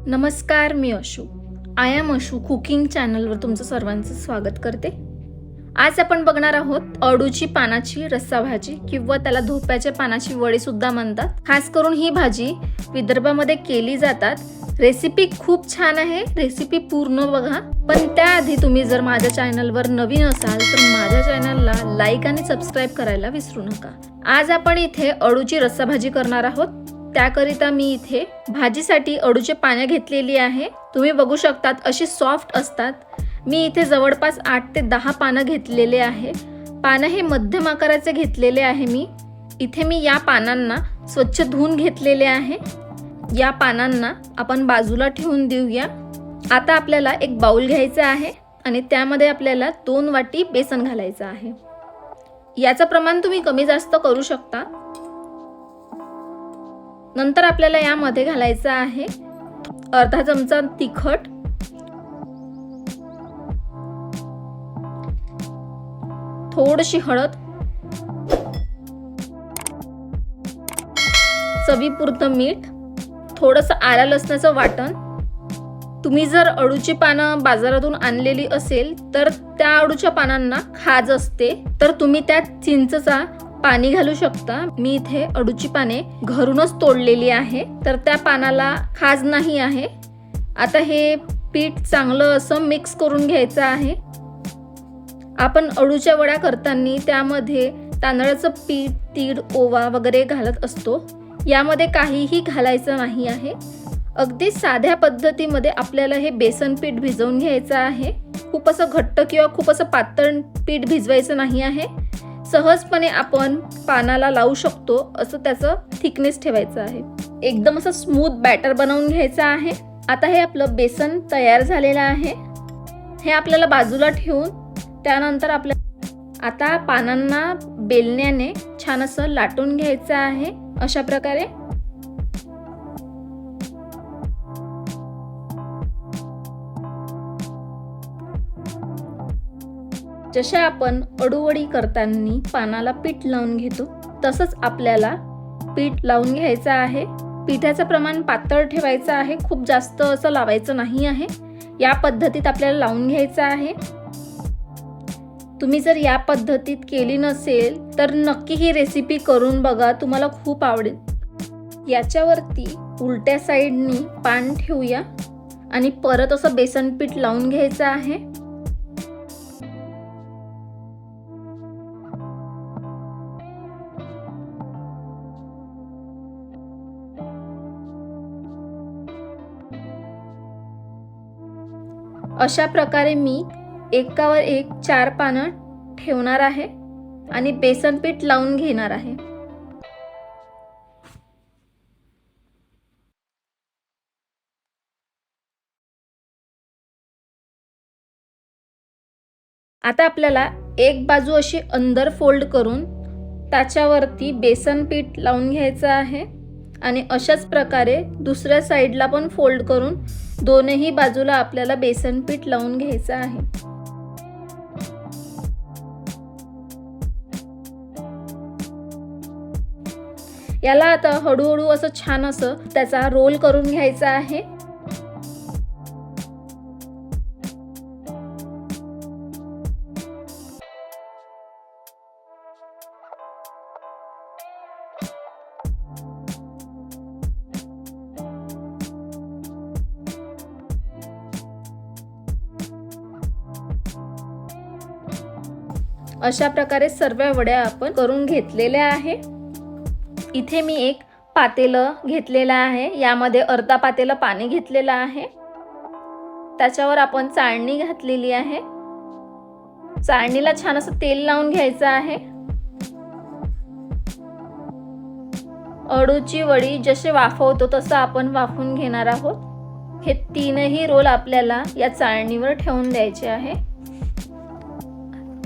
नमस्कार, मी Ashu. I am Ashu cooking चॅनलवर तुमचं सर्वांचं स्वागत करते. आज आपण बघणार आहोत अळूची पानाची रस्सा भाजी किंवा त्याला धोप्याच्या पानाची वडी सुद्धा म्हणतात. खास करून ही भाजी विदर्भामध्ये केली जातात. रेसिपी खूप छान आहे, रेसिपी पूर्ण बघा. पण त्याआधी तुम्ही जर माझ्या चॅनलवर नवीन असाल तर माझ्या चॅनलला लाईक आणि सबस्क्राईब करायला विसरू नका. आज आपण इथे अळूची रस्सा भाजी करणार आहोत. त्याकरिता मी इथे भाजीसाठी अळूची पाने घेतलेली आहे. तुम्ही बघू शकतात अशी सॉफ्ट असतात. मी इथे जवळपास 8 ते 10 पानं घेतलेले आहे. पानं हे मध्यम आकाराचे घेतलेले आहे. मी या पानांना स्वच्छ धुवून घेतलेले आहे. या पानांना आपण बाजूला ठेवून देऊया. आता आपल्याला एक बाउल घ्यायचा आहे आणि त्यामध्ये आपल्याला 2 वाटी बेसन घालायचं आहे. याचं प्रमाण तुम्ही कमी जास्त करू शकता. नंतर आपल्याला यामध्ये घालायचं आहे अर्धा चमचा तिखट, थोडीशी हळद, चवीपुरतं मीठ, थोडंसं आलं लसणाचं वाटण. तुम्ही जर अळूची पानं बाजारातून आणलेली असेल तर त्या अळूच्या पानांना खाज असते, तर तुम्ही त्यात चिंचेचा पाणी घालू शकता. मी इथे अळूची पाने घरूनच तोडलेली आहे, तर त्या पानाला खाज नाही आहे. आता हे पीठ चांगलं असं मिक्स करून घ्यायचं आहे. आपण अळूच्या वड्या करताना त्यामध्ये तांदळाचं पीठ, तीळ, ओवा वगैरे घालत असतो. यामध्ये काहीही घालायचं नाही आहे. अगदी साध्या पद्धतीमध्ये आपल्याला हे बेसन पीठ भिजवून घ्यायचं आहे. खूप असं घट्ट किंवा खूप असं पातळ पीठ भिजवायचं नाही आहे. सहजपणे आपण पानाला लावू शकतो असं त्याचं थिकनेस ठेवायचं आहे. एकदम असं स्मूथ बॅटर बनवून घ्यायचं आहे. आता हे आपलं बेसन तयार झालेलं आहे. हे आपल्याला बाजूला ठेवून त्यानंतर आता पानांना बेलण्याने छान असं लाटून घ्यायचं आहे. अशा प्रकारे जशा आपण अळूवडी करताना पानाला पीठ लावून घेतो तसंच आपल्याला पीठ लावून घ्यायचं आहे. पिठाचं प्रमाण पातळ ठेवायचं आहे, खूप जास्त असं लावायचं नाही आहे. या पद्धतीत आपल्याला लावून घ्यायचं आहे. तुम्ही जर या पद्धतीत केली नसेल तर नक्की ही रेसिपी करून बघा, तुम्हाला खूप आवडेल. याच्यावरती उलट्या साईडनी पान ठेवूया आणि परत असं बेसन पीठ लावून घ्यायचं आहे. अशा प्रकारे मी एकावर एक 4 पानं ठेवणार आहे आणि बेसन पीठ लावून घेणार आहे. आता आपल्याला एक बाजू अशी अंदर फोल्ड करून त्याच्यावरती बेसन पीठ लावून घ्यायचं आहे आणि अशाच प्रकारे दुसऱ्या साईडला पण फोल्ड करून दोन्ही बाजूला आपल्याला बेसन पीठ लावून घ्यायचं आहे. याला आता हळूहळू असं छान असं त्याचा रोल करून घ्यायचा आहे. अशा प्रकारे सर्व वड्या आपण करून घेतलेल्या आहे. इथे मी एक पातेलं घेतलेलं आहे. यामध्ये अर्धा पातेलं पाणी घेतलेलं आहे. त्याच्यावर आपण चाळणी घातलेली आहे. चाळणीला छान असं तेल लावून घ्यायचं आहे. अळूची वडी जसे वाफवतो तसं आपण वाफवून घेणार आहोत. हे 3ही रोल आपल्याला या चाळणीवर ठेवून द्यायचे आहे.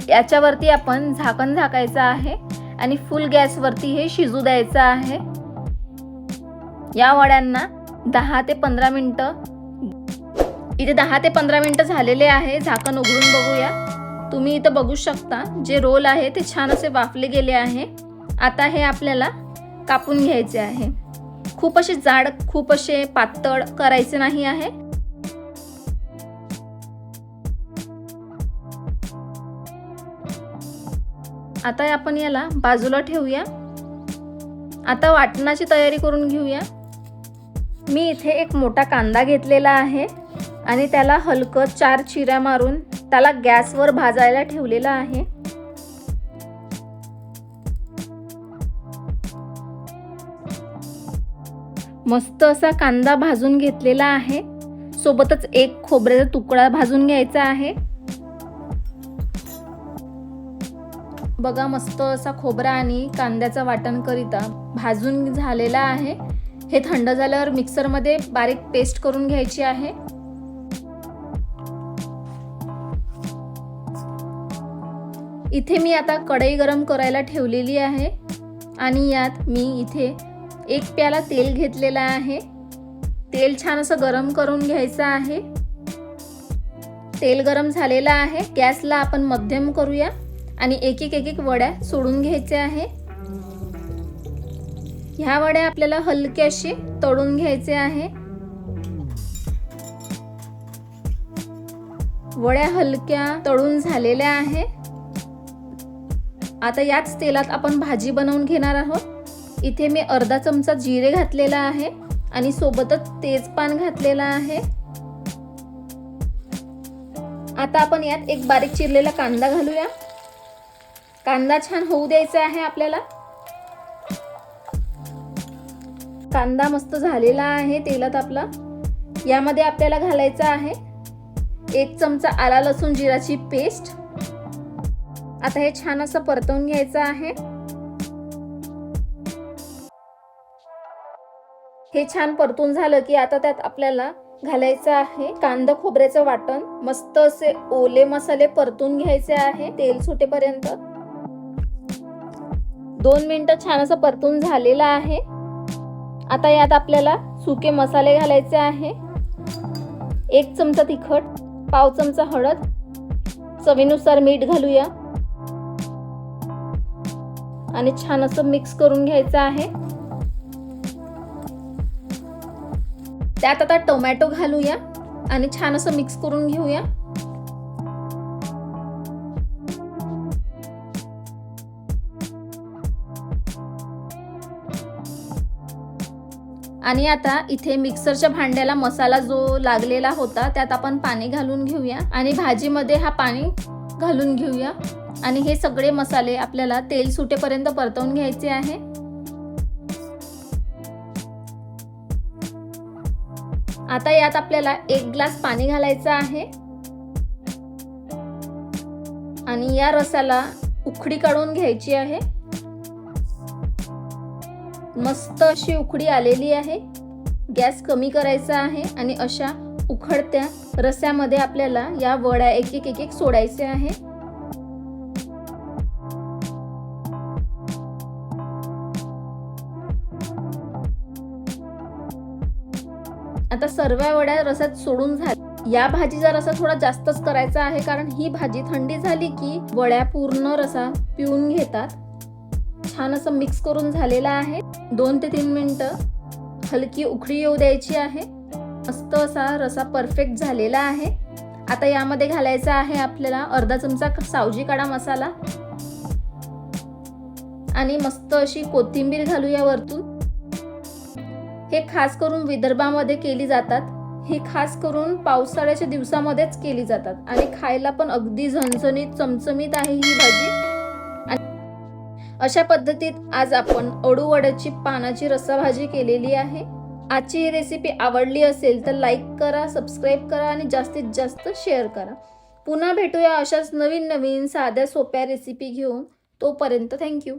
याच्यावरती आपण झाकण झाकायचं आहे आणि फुल गॅसवरती हे शिजू द्यायचं आहे. या वड्यांना 10 ते 15 मिनिटं, इथे 10 ते 15 मिनिटं झालेले आहे. झाकण उघडून बघूया. तुम्ही इथं बघू शकता जे रोल आहे ते छान असे वाफले गेले आहे. आता हे आपल्याला कापून घ्यायचे आहे. खूप असे जाड, खूप असे पातळ करायचे नाही आहे. आता आपण याला बाजूला ठेवूया. आता वाटणाची तयारी करून घेऊया. मी इथे एक मोठा कांदा घेतलेला आहे आणि त्याला हलकं 4 चिऱ्या मारून त्याला गॅसवर भाजायला ठेवलेला आहे. मस्त असा कांदा भाजून घेतलेला आहे. सोबतच एक खोबऱ्याचा तुकडा भाजून घ्यायचा आहे. बघा, मस्त असा खोबरा आणि कांद्याचा वाटण करिता भाजून झालेला आहे. हे थंड झाल्यावर मिक्सरमध्ये बारीक पेस्ट करून घ्यायची आहे. इथे मी आता कढई गरम करायला ठेवलेली आहे आणि यात मी इथे 1 प्याला तेल घेतलेला आहे. तेल छान असं गरम करून घ्यायचं आहे. तेल गरम झालेलं आहे. गॅसला आपण मध्यम करूया आणि एक एक वड्या सोडून घ्यायच्या आहे. ह्या वड्या आपल्याला हलक्याशी तळून घ्यायचे आहे. वड्या हलक्या तळून झालेल्या आहे. आता याच तेलात आपण भाजी बनवून घेणार आहोत. इथे मी अर्धा चमचा जिरे घातलेला आहे आणि सोबतच तेजपान घातलेला आहे. आता आपण यात एक बारीक चिरलेला कांदा घालूया. कांदा छान होऊ द्यायचा आहे आपल्याला. कांदा मस्त झालेला आहे तेलात आपला. यामध्ये आपल्याला घालायचा आहे 1 चमचा आला लसूण जिराची पेस्ट. आता हे छान असं परतवून घ्यायचं आहे. हे छान परतून झालं की आता त्यात आपल्याला घालायचं आहे कांदा खोबऱ्याचं वाटण. मस्त असे ओले मसाले परतून घ्यायचे आहे तेल सुटेपर्यंत. 2 मिनिटं छान असं परतून झालेलं आहे. आता यात आपल्याला सुके मसाले घालायचे आहे. 1 चमचा तिखट, पाव चमचा हळद, चवीनुसार मीठ घालूया आणि छान असं मिक्स करून घ्यायचं आहे. त्यात आता टोमॅटो घालूया आणि छान असं मिक्स करून घेऊया. आणि आता इथे मिक्सरच्या भांड्याला मसाला जो लागलेला होता त्यात आपण पाणी घालून घेऊया आणि भाजीमध्ये हा पाणी घालून घेऊया आणि हे सगळे मसाले आपल्याला तेल सुटेपर्यंत परतवून घ्यायचे आहे. आता यात आपल्याला 1 ग्लास पाणी घालायचं आहे आणि या रसाला उकळी काढून घ्यायची आहे. मस्त अशी उकळी आलेली आहे. गॅस कमी करायचा आहे आणि अशा उकळत्या रस्यामध्ये आपल्याला या वड्या एक एक सोडायच्या आहे. आता सर्व वड्या रसात सोडून झाल्या. या भाजीचा रसा थोडा जास्तच करायचा आहे कारण ही भाजी थंडी झाली की वड्या पूर्ण रसा पिऊन घेतात. छान असं मिक्स करून झालेला आहे. 2 ते 3 मिनिटं हलकी उकळी येऊ द्यायची आहे. मस्त असा रसा परफेक्ट झालेला आहे. आता यामध्ये घालायचा आहे आपल्याला अर्धा चमचा सावजी काढा मसाला आणि मस्त अशी कोथिंबीर घालूया वरतून. हे खास करून विदर्भामध्ये केली जातात. ही खास करून पावसाळ्याच्या दिवसामध्येच केली जातात आणि खायला पण अगदी झणझणीत चमचमीत आहे ही भाजी. अशा पद्धतीत आज आपण अळूवड्याची पानाची रस्साभाजी केलेली आहे. आजची ही रेसिपी आवडली असेल तर लाईक करा, सबस्क्राईब करा आणि जास्तीत जास्त शेअर करा. पुन्हा भेटूया अशाच नवीन साध्या सोप्या रेसिपी घेऊन. तोपर्यंत थँक्यू.